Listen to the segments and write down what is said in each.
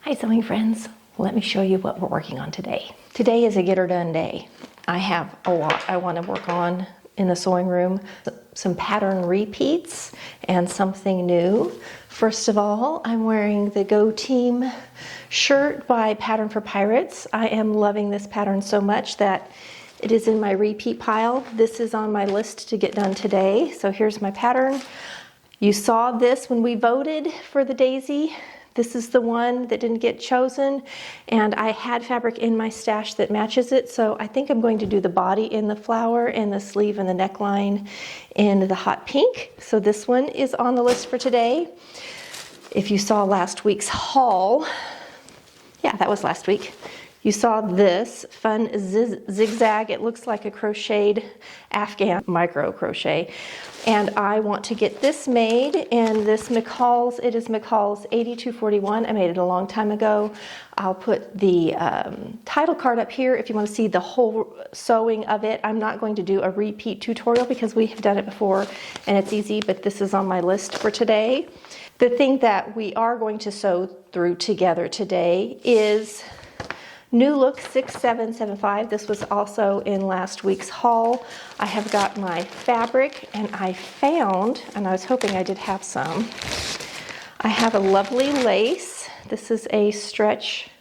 Hi sewing friends, let me show you what we're working on today. Today is a get her done day. I have a lot I want to work on in the sewing room. Some pattern repeats and something new. First of all, I'm wearing the Go Team shirt by Pattern for Pirates. I am loving this pattern so much that it is in my repeat pile. This is on my list to get done today. So here's my pattern. You saw this when we voted for the daisy. This is the one that didn't get chosen, and I had fabric in my stash that matches it, so I think I'm going to do the body in the flower and the sleeve and the neckline in the hot pink. So this one is on the list for today. If you saw last week's haul, yeah, that was last week. You saw this fun zigzag. It looks like a crocheted Afghan micro crochet. And I want to get this made in this McCalls. It is McCalls 8241. I made it a long time ago. I'll put the title card up here if you want to see the whole sewing of it. I'm not going to do a repeat tutorial because we have done it before and it's easy, but this is on my list for today. The thing that we are going to sew through together today is New Look 6775. This was also in last week's haul. I have got my fabric and I found, and I was hoping I did have some, I have a lovely lace. This is a stretch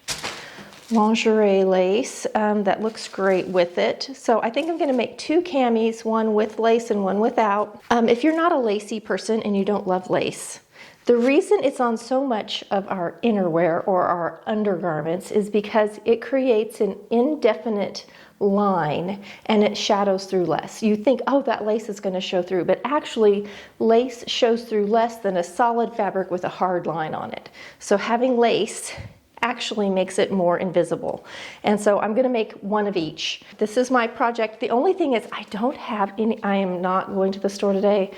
lingerie lace that looks great with it. So I think I'm going to make two camis, one with lace and one without. If you're not a lacy person and you don't love lace, the reason it's on so much of our innerwear or our undergarments is because it creates an indefinite line and it shadows through less. You think, oh, that lace is going to show through, but actually lace shows through less than a solid fabric with a hard line on it. So having lace actually makes it more invisible. And so I'm going to make one of each. This is my project. The only thing is I don't have any, I am not going to the store today.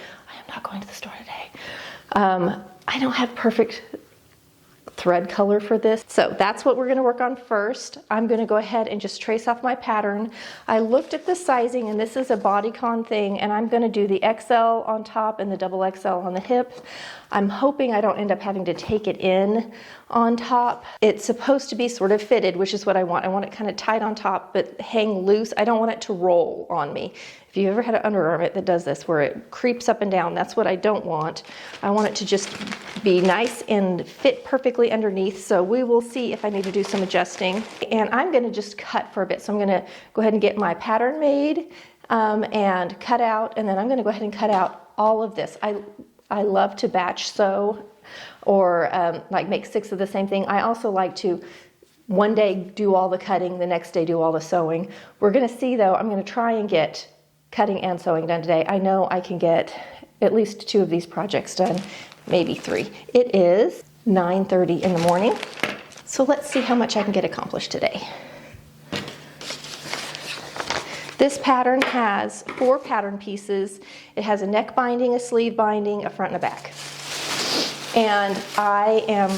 I don't have perfect thread color for this. So that's what we're going to work on first. I'm going to go ahead and just trace off my pattern. I looked at the sizing and this is a bodycon thing and I'm going to do the XL on top and the double XL on the hip. I'm hoping I don't end up having to take it in on top. It's supposed to be sort of fitted, which is what I want. I want it kind of tight on top but hang loose. I don't want it to roll on me. If you ever had an undergarment that does this, where it creeps up and down, that's what I don't want. I want it to just be nice and fit perfectly underneath. So we will see if I need to do some adjusting. And I'm gonna just cut for a bit. So I'm gonna go ahead and get my pattern made and cut out, and then I'm gonna go ahead and cut out all of this. I love to batch sew or like make 6 of the same thing. I also like to one day do all the cutting, the next day do all the sewing. We're gonna see though, I'm gonna try and get cutting and sewing done today. I know I can get at least 2 of these projects done, maybe 3. It is 9:30 in the morning, so let's see how much I can get accomplished today. This pattern has 4 pattern pieces. It has a neck binding, a sleeve binding, a front and a back. And I am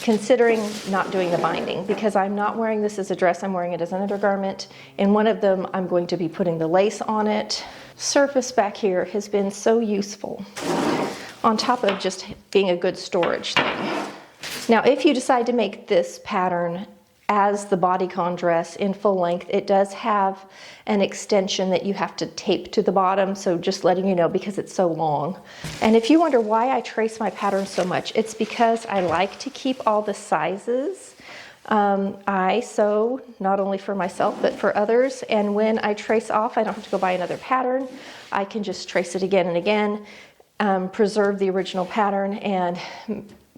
considering not doing the binding because I'm not wearing this as a dress, I'm wearing it as an undergarment. In one of them, I'm going to be putting the lace on it. Surface back here has been so useful on top of just being a good storage thing. Now, if you decide to make this pattern as the bodycon dress in full length, it does have an extension that you have to tape to the bottom, so just letting you know because it's so long. And if you wonder why I trace my pattern so much, it's because I like to keep all the sizes. I sew not only for myself but for others, and when I trace off, I don't have to go buy another pattern. I can just trace it again and again, preserve the original pattern, and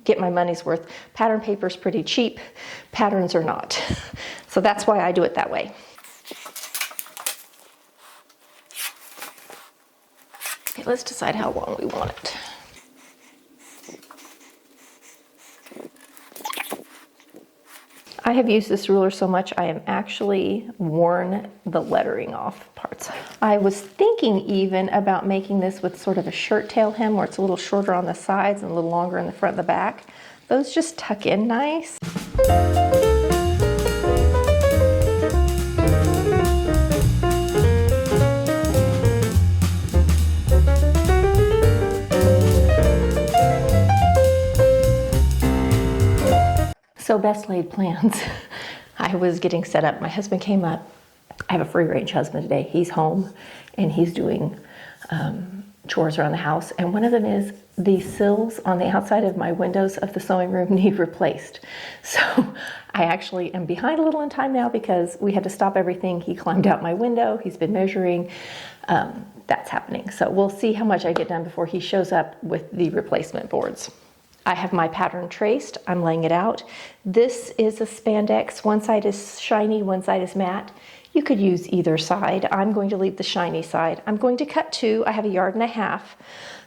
get my money's worth. Pattern paper's pretty cheap, patterns are not. So that's why I do it that way. Okay, let's decide how long we want it. I have used this ruler so much I am actually worn the lettering off parts. I was thinking even about making this with sort of a shirt tail hem where it's a little shorter on the sides and a little longer in the front and the back. Those just tuck in nice. So best laid plans. I was getting set up. My husband came up. I have a free range husband today. He's home and he's doing chores around the house. And one of them is the sills on the outside of my windows of the sewing room need replaced. So I actually am behind a little in time now because we had to stop everything. He climbed out my window. He's been measuring. That's happening. So we'll see how much I get done before he shows up with the replacement boards. I have my pattern traced. I'm laying it out. This is a spandex. One side is shiny, one side is matte. You could use either side. I'm going to leave the shiny side. I'm going to cut two. I have 1.5 yards.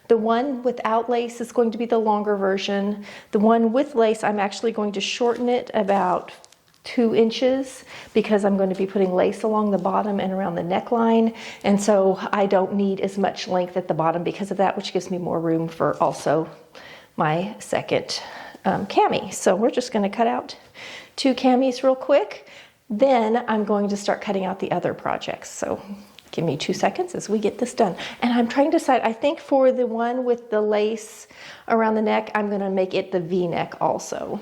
The one without lace is going to be the longer version. The one with lace, I'm actually going to shorten it about 2 inches because I'm going to be putting lace along the bottom and around the neckline. And so I don't need as much length at the bottom because of that, which gives me more room for also my second cami. So we're just going to cut out 2 camis real quick. Then I'm going to start cutting out the other projects. So give me 2 seconds as we get this done. And I'm trying to decide, I think for the one with the lace around the neck, I'm going to make it the V-neck also.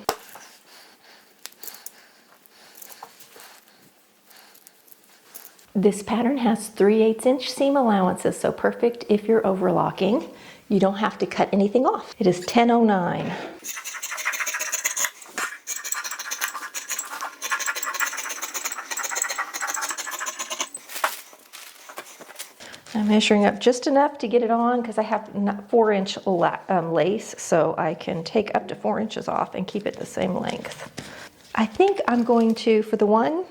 This pattern has 3/8 inch seam allowances, so perfect if you're overlocking. You don't have to cut anything off. It is 10:09. I'm measuring up just enough to get it on because I have 4-inch lace, so I can take up to 4 inches off and keep it the same length. I think I'm going to, for the one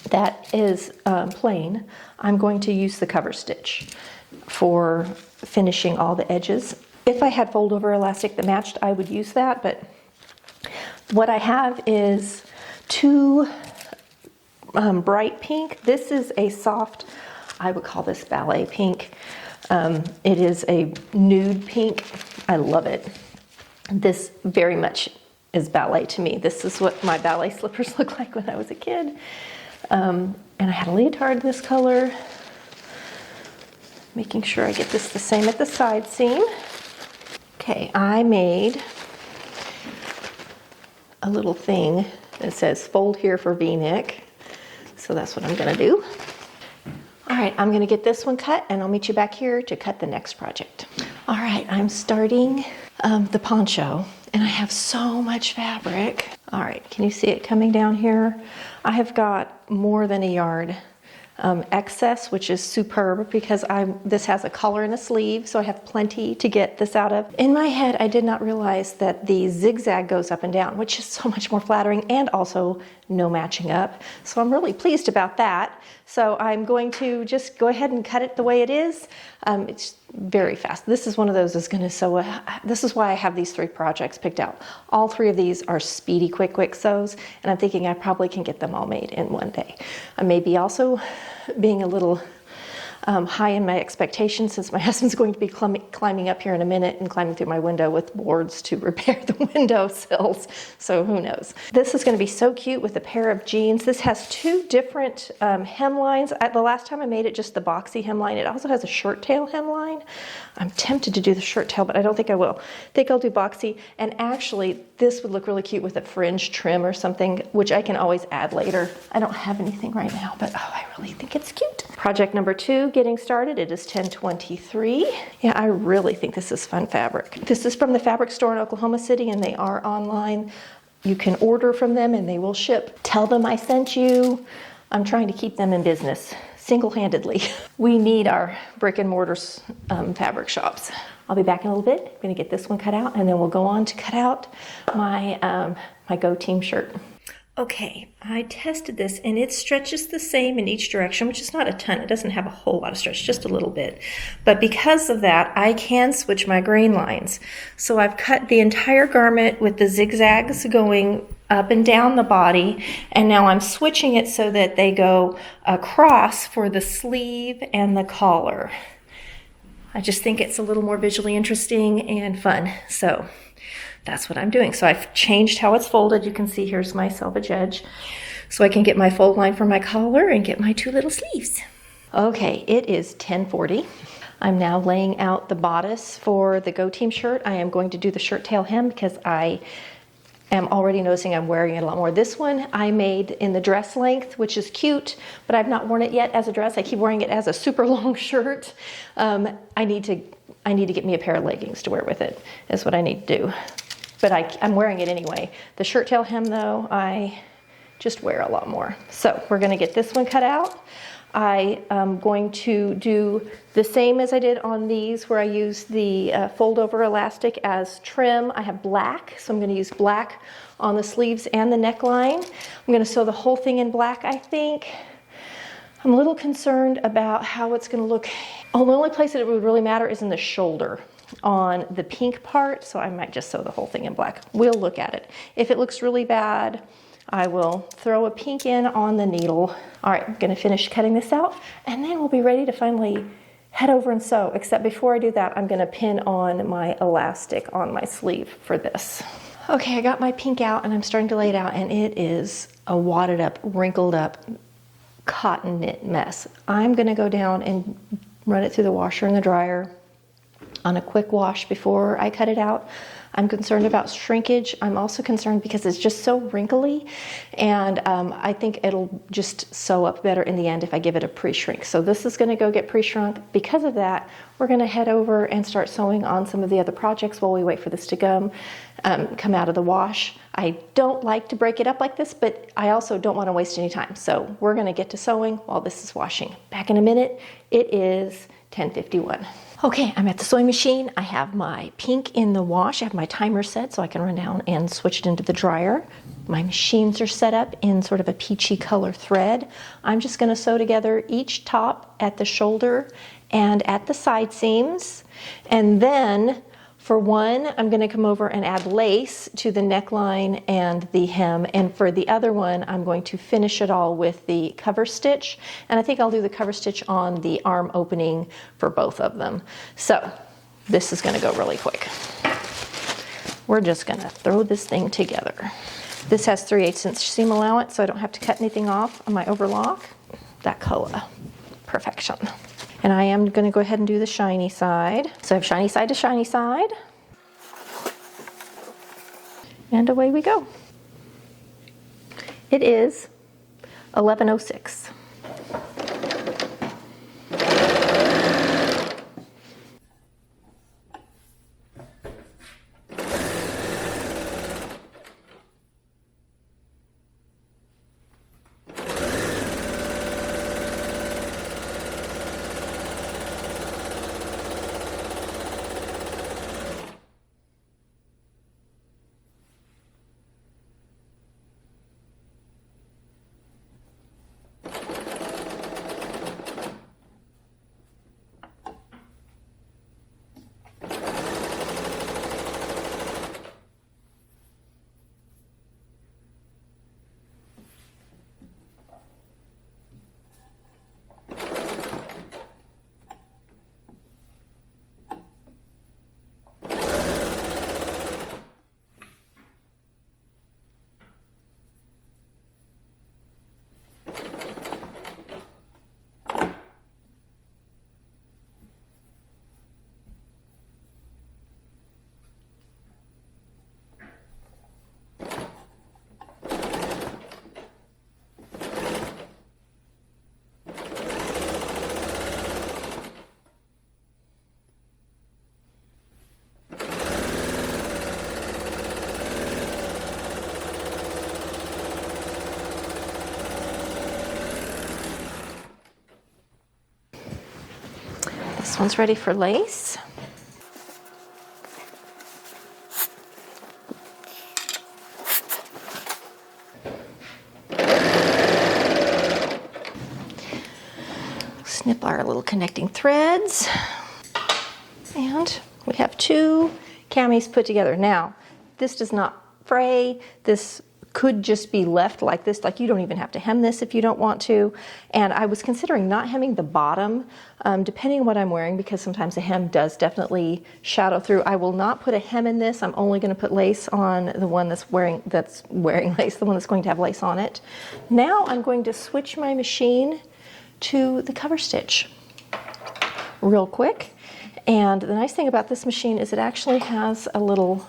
that is plain, I'm going to use the cover stitch for finishing all the edges. If I had fold over elastic that matched, I would use that, but what I have is 2 bright pink. This is a soft, I would call this ballet pink. It is a nude pink. I love it. This very much is ballet to me. This is what my ballet slippers looked like when I was a kid. And I had a leotard this color. Making sure I get this the same at the side seam. Okay, I made a little thing that says fold here for V-neck. So that's what I'm gonna do. All right, I'm gonna get this one cut and I'll meet you back here to cut the next project. All right, I'm starting the poncho and I have so much fabric. All right, can you see it coming down here? I have got more than 1 yard excess, which is superb because this has a collar and a sleeve, so I have plenty to get this out of. In my head, I did not realize that the zigzag goes up and down, which is so much more flattering and also no matching up. So I'm really pleased about that. So I'm going to just go ahead and cut it the way it is. It's very fast. This is one of those that's going to sew. This is why I have these 3 projects picked out. All 3 of these are speedy, quick sews, and I'm thinking I probably can get them all made in one day. I may be also being a little high in my expectations since my husband's going to be climbing up here in a minute and climbing through my window with boards to repair the window sills. So who knows? This is going to be so cute with a pair of jeans. This has 2 different hemlines. The last time I made it just the boxy hemline. It also has a short tail hemline. I'm tempted to do the short tail, but I don't think I will. I think I'll do boxy. And actually, this would look really cute with a fringe trim or something, which I can always add later. I don't have anything right now, but oh, I really think it's cute. Project number 2, getting started. It is 10:23. Yeah, I really think this is fun fabric. This is from the fabric store in Oklahoma City, and they are online. You can order from them and they will ship. Tell them I sent you. I'm trying to keep them in business single-handedly. We need our brick and mortar fabric shops. I'll be back in a little bit. I'm gonna get this one cut out and then we'll go on to cut out my, my Go Team shirt. Okay, I tested this and it stretches the same in each direction, which is not a ton. It doesn't have a whole lot of stretch, just a little bit. But because of that, I can switch my grain lines. So I've cut the entire garment with the zigzags going up and down the body, and now I'm switching it so that they go across for the sleeve and the collar. I just think it's a little more visually interesting and fun. So that's what I'm doing. So I've changed how it's folded. You can see here's my selvage edge. So I can get my fold line for my collar and get my 2 little sleeves. Okay, it is 10:40. I'm now laying out the bodice for the Go Team shirt. I am going to do the shirt tail hem because I am already noticing I'm wearing it a lot more. This one I made in the dress length, which is cute, but I've not worn it yet as a dress. I keep wearing it as a super long shirt. I need to get me a pair of leggings to wear with it, is what I need to do. But I'm wearing it anyway. The shirt tail hem though, I just wear a lot more. So we're gonna get this one cut out. I am going to do the same as I did on these, where I use the fold over elastic as trim. I have black, so I'm going to use black on the sleeves and the neckline. I'm going to sew the whole thing in black, I think. I'm a little concerned about how it's going to look. Oh, the only place that it would really matter is in the shoulder on the pink part, so I might just sew the whole thing in black. We'll look at it. If it looks really bad, I will throw a pink in on the needle. All right, I'm gonna finish cutting this out, and then we'll be ready to finally head over and sew. Except before I do that, I'm gonna pin on my elastic on my sleeve for this. Okay, I got my pink out and I'm starting to lay it out, and it is a wadded up, wrinkled up cotton knit mess. I'm gonna go down and run it through the washer and the dryer on a quick wash before I cut it out. I'm concerned about shrinkage. I'm also concerned because it's just so wrinkly, and I think it'll just sew up better in the end if I give it a pre-shrink. So this is gonna go get pre-shrunk. Because of that, we're gonna head over and start sewing on some of the other projects while we wait for this to come out of the wash. I don't like to break it up like this, but I also don't wanna waste any time. So we're gonna get to sewing while this is washing. Back in a minute. It is 10:51. Okay, I'm at the sewing machine. I have my pink in the wash. I have my timer set so I can run down and switch it into the dryer. My machines are set up in sort of a peachy color thread. I'm just gonna sew together each top at the shoulder and at the side seams. And then for one, I'm gonna come over and add lace to the neckline and the hem. And for the other one, I'm going to finish it all with the cover stitch. And I think I'll do the cover stitch on the arm opening for both of them. So this is gonna go really quick. We're just gonna throw this thing together. This has 3/8 inch seam allowance, so I don't have to cut anything off on my overlock. That color, perfection. And I am going to go ahead and do the shiny side. So I have shiny side to shiny side. And away we go. It is 11:06. This one's ready for lace. Snip our little connecting threads. And we have two camis put together. Now, this does not fray. This could just be left like this, like you don't even have to hem this if you don't want to. And I was considering not hemming the bottom, depending on what I'm wearing, because sometimes the hem does definitely shadow through. I will not put a hem in this. I'm only going to put lace on the one that's wearing lace, the one that's going to have lace on it. Now I'm going to switch my machine to the cover stitch real quick. And the nice thing about this machine is it actually has a little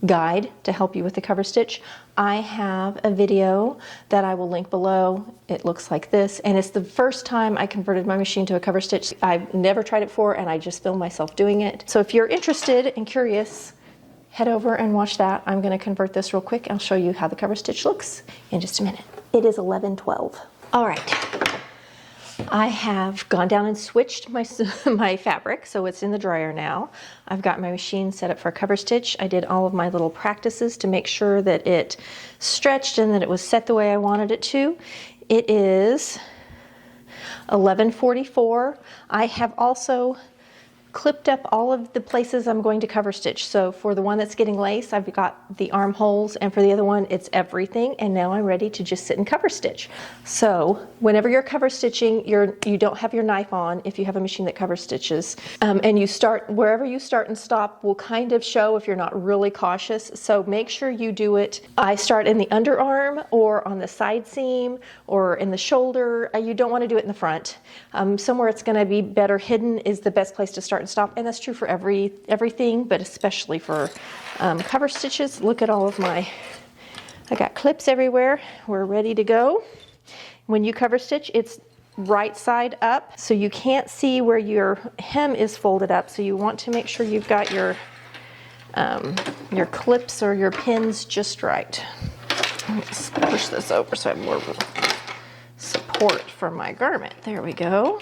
guide to help you with the cover stitch. I have a video that I will link below. It looks like this, and it's the first time I converted my machine to a cover stitch. I've never tried it before, and I just filmed myself doing it. So if you're interested and curious, head over and watch that. I'm going to convert this real quick. I'll show you how the cover stitch looks in just a minute. It is 11:12. All right. I have gone down and switched my fabric, so it's in the dryer now. I've got my machine set up for a cover stitch. I did all of my little practices to make sure that it stretched and that it was set the way I wanted it to. It is 11:44. I have also clipped up all of the places I'm going to cover stitch. So for the one that's getting lace, I've got the armholes, and for the other one, it's everything. And now I'm ready to just sit and cover stitch. So whenever you're cover stitching, you don't have your knife on if you have a machine that cover stitches. And you start, wherever you start and stop will kind of show if you're not really cautious. So make sure you do it. I start in the underarm or on the side seam or in the shoulder. You don't want to do it in the front. Somewhere it's going to be better hidden is the best place to start and stop, and that's true for everything, but especially for cover stitches. Look at all of I got clips everywhere. We're ready to go. When you cover stitch, it's right side up, so you can't see where your hem is folded up, so you want to make sure you've got your clips or your pins just right. Let's push this over so I have more support for my garment. There we go.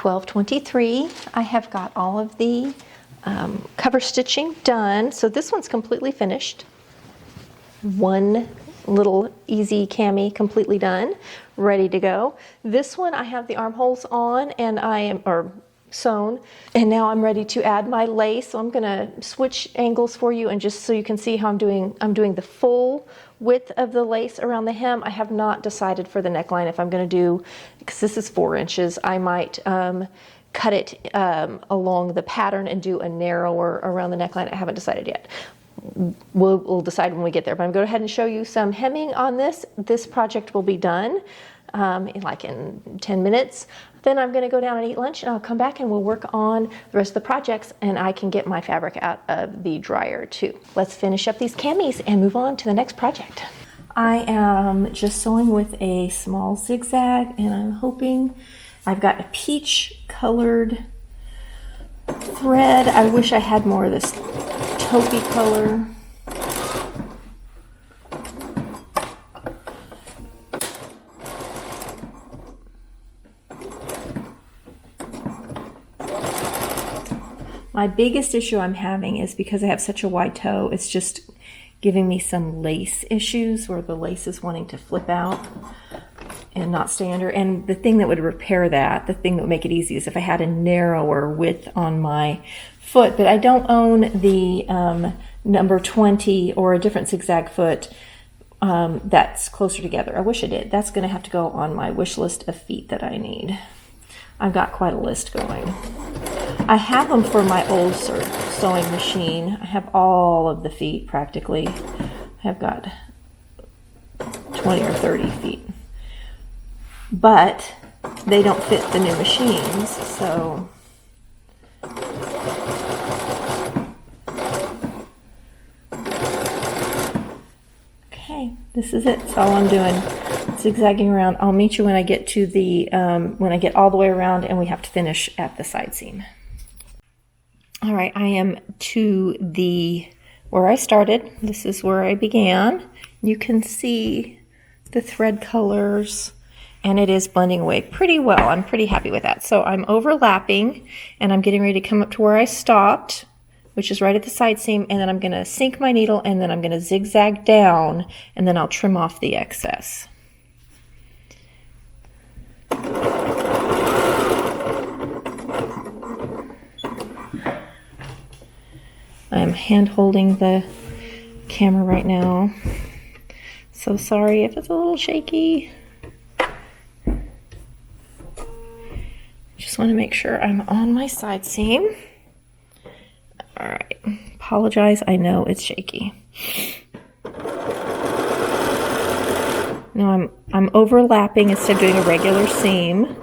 $12.23. I have got all of the cover stitching done. So this one's completely finished. One little easy cami completely done, ready to go. This one I have the armholes on and or sewn, and now I'm ready to add my lace. So I'm gonna switch angles for you, and just so you can see how I'm doing the full width of the lace around the hem. I have not decided for the neckline if I'm gonna do, because this is 4 inches, I might cut it along the pattern and do a narrower around the neckline. I haven't decided yet. We'll decide when we get there, but I'm going to go ahead and show you some hemming on this. This project will be done in 10 minutes. Then I'm going to go down and eat lunch, and I'll come back and we'll work on the rest of the projects, and I can get my fabric out of the dryer too. Let's finish up these camis and move on to the next project. I am just sewing with a small zigzag, and I'm hoping I've got a peach colored thread. I wish I had more of this taupey color. My biggest issue I'm having is because I have such a wide toe, it's just giving me some lace issues where the lace is wanting to flip out and not stay under. And the thing that would repair that, the thing that would make it easy, is if I had a narrower width on my foot. But I don't own the number 20 or a different zigzag foot that's closer together. I wish I did. That's going to have to go on my wish list of feet that I need. I've got quite a list going. I have them for my old sewing machine. I have all of the feet practically. I've got 20 or 30 feet. But they don't fit the new machines, so okay, this is it. That's all I'm doing. Zigzagging around. I'll meet you when I get to the when I get all the way around and we have to finish at the side seam. All right, I am to the where I started. This is where I began. You can see the thread colors, and it is blending away pretty well. I'm pretty happy with that. So I'm overlapping, and I'm getting ready to come up to where I stopped, which is right at the side seam, and then I'm going to sink my needle, and then I'm going to zigzag down, and then I'll trim off the excess. I'm hand holding the camera right now, so sorry if it's a little shaky. Just want to make sure I'm on my side seam. All right, apologize, I know it's shaky. Now I'm overlapping instead of doing a regular seam.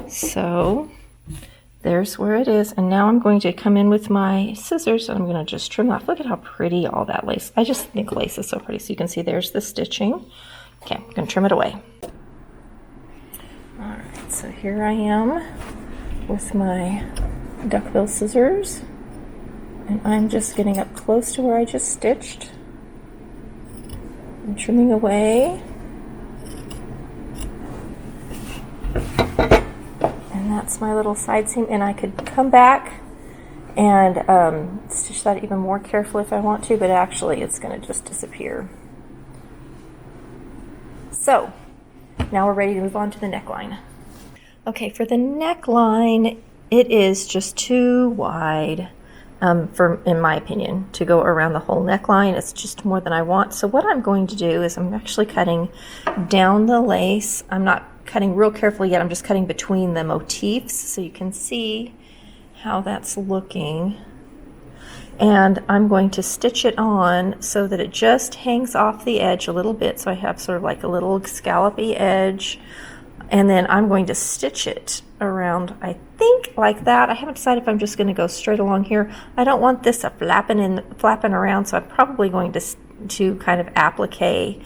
So there's where it is, and now I'm going to come in with my scissors and I'm going to just trim off. Look at how pretty all that lace. I just think lace is so pretty. So you can see there's the stitching. Okay, I'm going to trim it away. All right, so here I am with my duckbill scissors, and I'm just getting up close to where I just stitched and trimming away. That's my little side seam, and I could come back and stitch that even more carefully if I want to, but actually it's going to just disappear. So now we're ready to move on to the neckline. Okay, for the neckline, it is just too wide in my opinion, to go around the whole neckline. It's just more than I want. So what I'm going to do is I'm actually cutting down the lace. I'm not cutting real carefully yet. I'm just cutting between the motifs so you can see how that's looking. And I'm going to stitch it on so that it just hangs off the edge a little bit, so I have sort of like a little scallopy edge. And then I'm going to stitch it around, I think like that. I haven't decided if I'm just going to go straight along here. I don't want this flapping around, so I'm probably going to kind of applique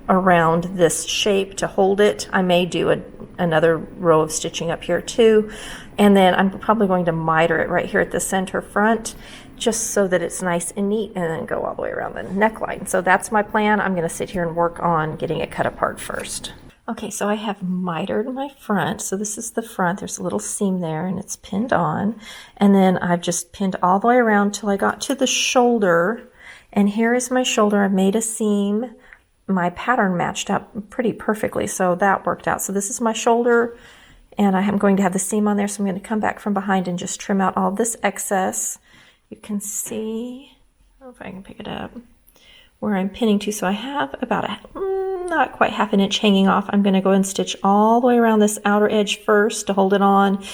around this shape to hold it. I may do another row of stitching up here too, and then I'm probably going to miter it right here at the center front, just so that it's nice and neat, and then go all the way around the neckline. So that's my plan. I'm going to sit here and work on getting it cut apart first. Okay, so I have mitered my front. So this is the front. There's a little seam there, and it's pinned on. And then I've just pinned all the way around till I got to the shoulder. And here is my shoulder. I've made a seam. My pattern matched up pretty perfectly, so that worked out. So this is my shoulder, and I am going to have the seam on there, so I'm going to come back from behind and just trim out all this excess. You can see, I don't know if I can pick it up, where I'm pinning to. So I have about not quite half an inch hanging off. I'm going to go and stitch all the way around this outer edge first to hold it on,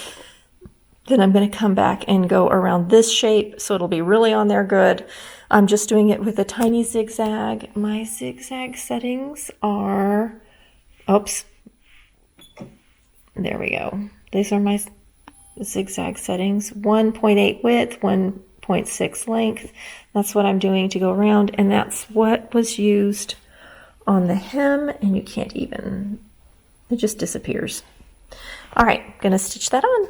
Then I'm going to come back and go around this shape so it'll be really on there good. I'm just doing it with a tiny zigzag. My zigzag settings are, oops, there we go. These are my zigzag settings. 1.8 width, 1.6 length. That's what I'm doing to go around, and that's what was used on the hem, and you can't even, it just disappears. All right, gonna stitch that on.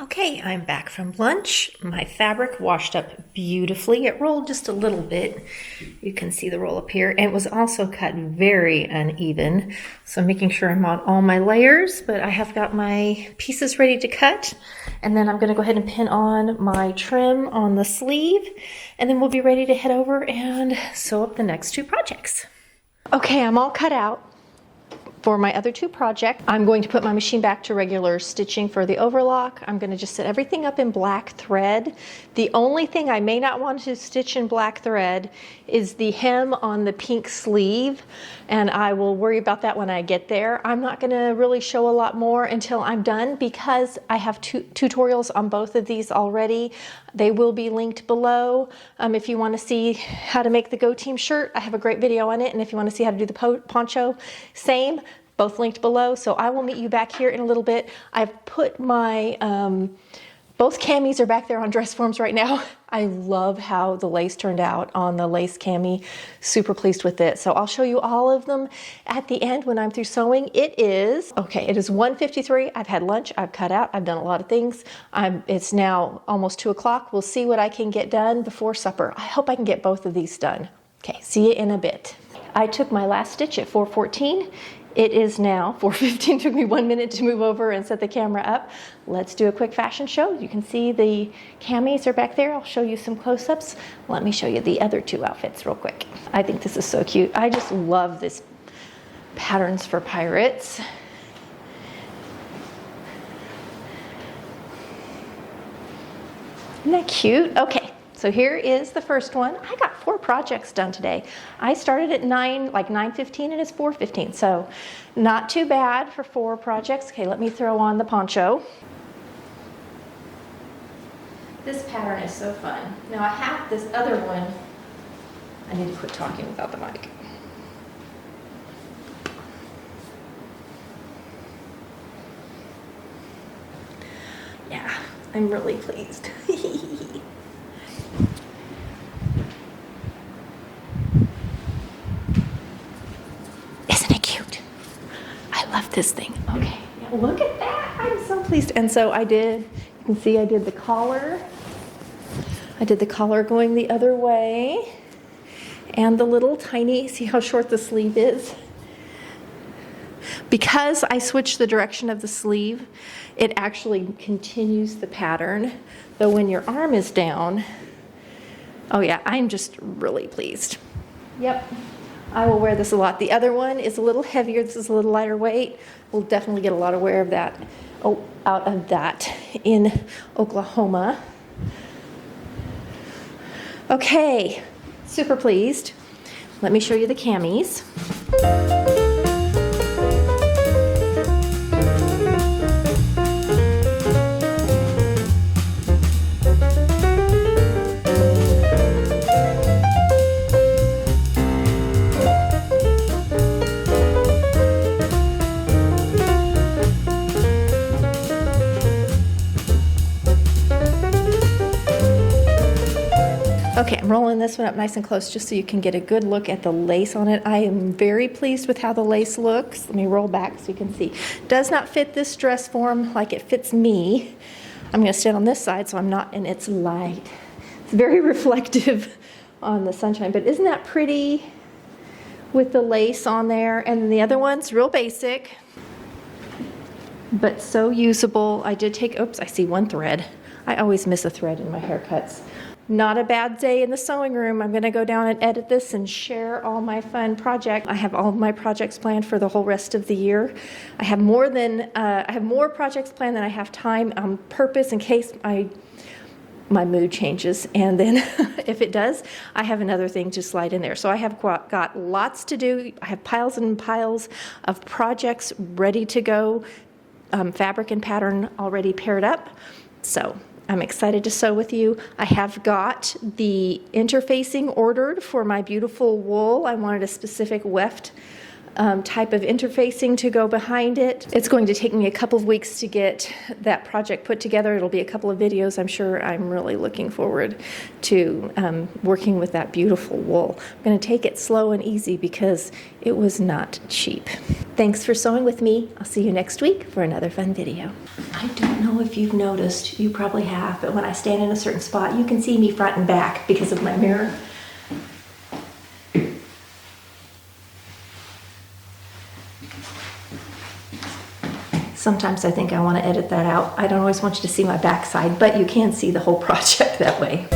Okay, I'm back from lunch. My fabric washed up beautifully. It rolled just a little bit. You can see the roll up here. And it was also cut very uneven. So I'm making sure I'm on all my layers, but I have got my pieces ready to cut. And then I'm gonna go ahead and pin on my trim on the sleeve. And then we'll be ready to head over and sew up the next two projects. Okay, I'm all cut out. For my other two projects, I'm going to put my machine back to regular stitching for the overlock. I'm going to just set everything up in black thread. The only thing I may not want to stitch in black thread is the hem on the pink sleeve, and I will worry about that when I get there. I'm not going to really show a lot more until I'm done because I have tutorials on both of these already. They will be linked below. If you want to see how to make the Go Team shirt, I have a great video on it, and if you want to see how to do the poncho, same. Both linked below. So I will meet you back here in a little bit. I've put my, both camis are back there on dress forms right now. I love how the lace turned out on the lace cami. Super pleased with it. So I'll show you all of them at the end when I'm through sewing. It is 1:53. I've had lunch, I've cut out, I've done a lot of things. It's now almost 2 o'clock. We'll see what I can get done before supper. I hope I can get both of these done. Okay, see you in a bit. I took my last stitch at 4:14. It is now 4:15. Took me 1 minute to move over and set the camera up. Let's do a quick fashion show. You can see the camis are back there. I'll show you some close-ups. Let me show you the other two outfits real quick. I think this is so cute. I just love this patterns for pirates. Isn't that cute? Okay. So here is the first one. I got 4 projects done today. I started at 9:15 and it's 4:15. So not too bad for 4 projects. Okay, let me throw on the poncho. This pattern is so fun. Now I have this other one. I need to quit talking without the mic. Yeah, I'm really pleased. this thing. Okay, now look at that. I'm so pleased. And so I did, you can see I did the collar. I did the collar going the other way. And the little tiny, see how short the sleeve is? Because I switched the direction of the sleeve, it actually continues the pattern. Though when your arm is down, oh yeah, I'm just really pleased. Yep, I will wear this a lot. The other one is a little heavier. This is a little lighter weight. We'll definitely get a lot of wear of that, out of that in Oklahoma. Okay, super pleased. Let me show you the camis. Okay, I'm rolling this one up nice and close just so you can get a good look at the lace on it. I am very pleased with how the lace looks. Let me roll back so you can see. Does not fit this dress form like it fits me. I'm going to stand on this side so I'm not in its light. It's very reflective on the sunshine, but isn't that pretty with the lace on there? And the other one's real basic, but so usable. I did take, oops, I see one thread. I always miss a thread in my haircuts. Not a bad day in the sewing room. I'm going to go down and edit this and share all my fun projects. I have all of my projects planned for the whole rest of the year. I have more projects planned than I have time on purpose in case my mood changes. And then if it does, I have another thing to slide in there. So I have got lots to do. I have piles and piles of projects ready to go, fabric and pattern already paired up. So I'm excited to sew with you. I have got the interfacing ordered for my beautiful wool. I wanted a specific weft type of interfacing to go behind it. It's going to take me a couple of weeks to get that project put together. It'll be a couple of videos. I'm sure. I'm really looking forward to working with that beautiful wool. I'm going to take it slow and easy because it was not cheap. Thanks for sewing with me. I'll see you next week for another fun video. I don't know if you've noticed, you probably have, but when I stand in a certain spot, you can see me front and back because of my mirror. Sometimes I think I want to edit that out. I don't always want you to see my backside, but you can see the whole project that way.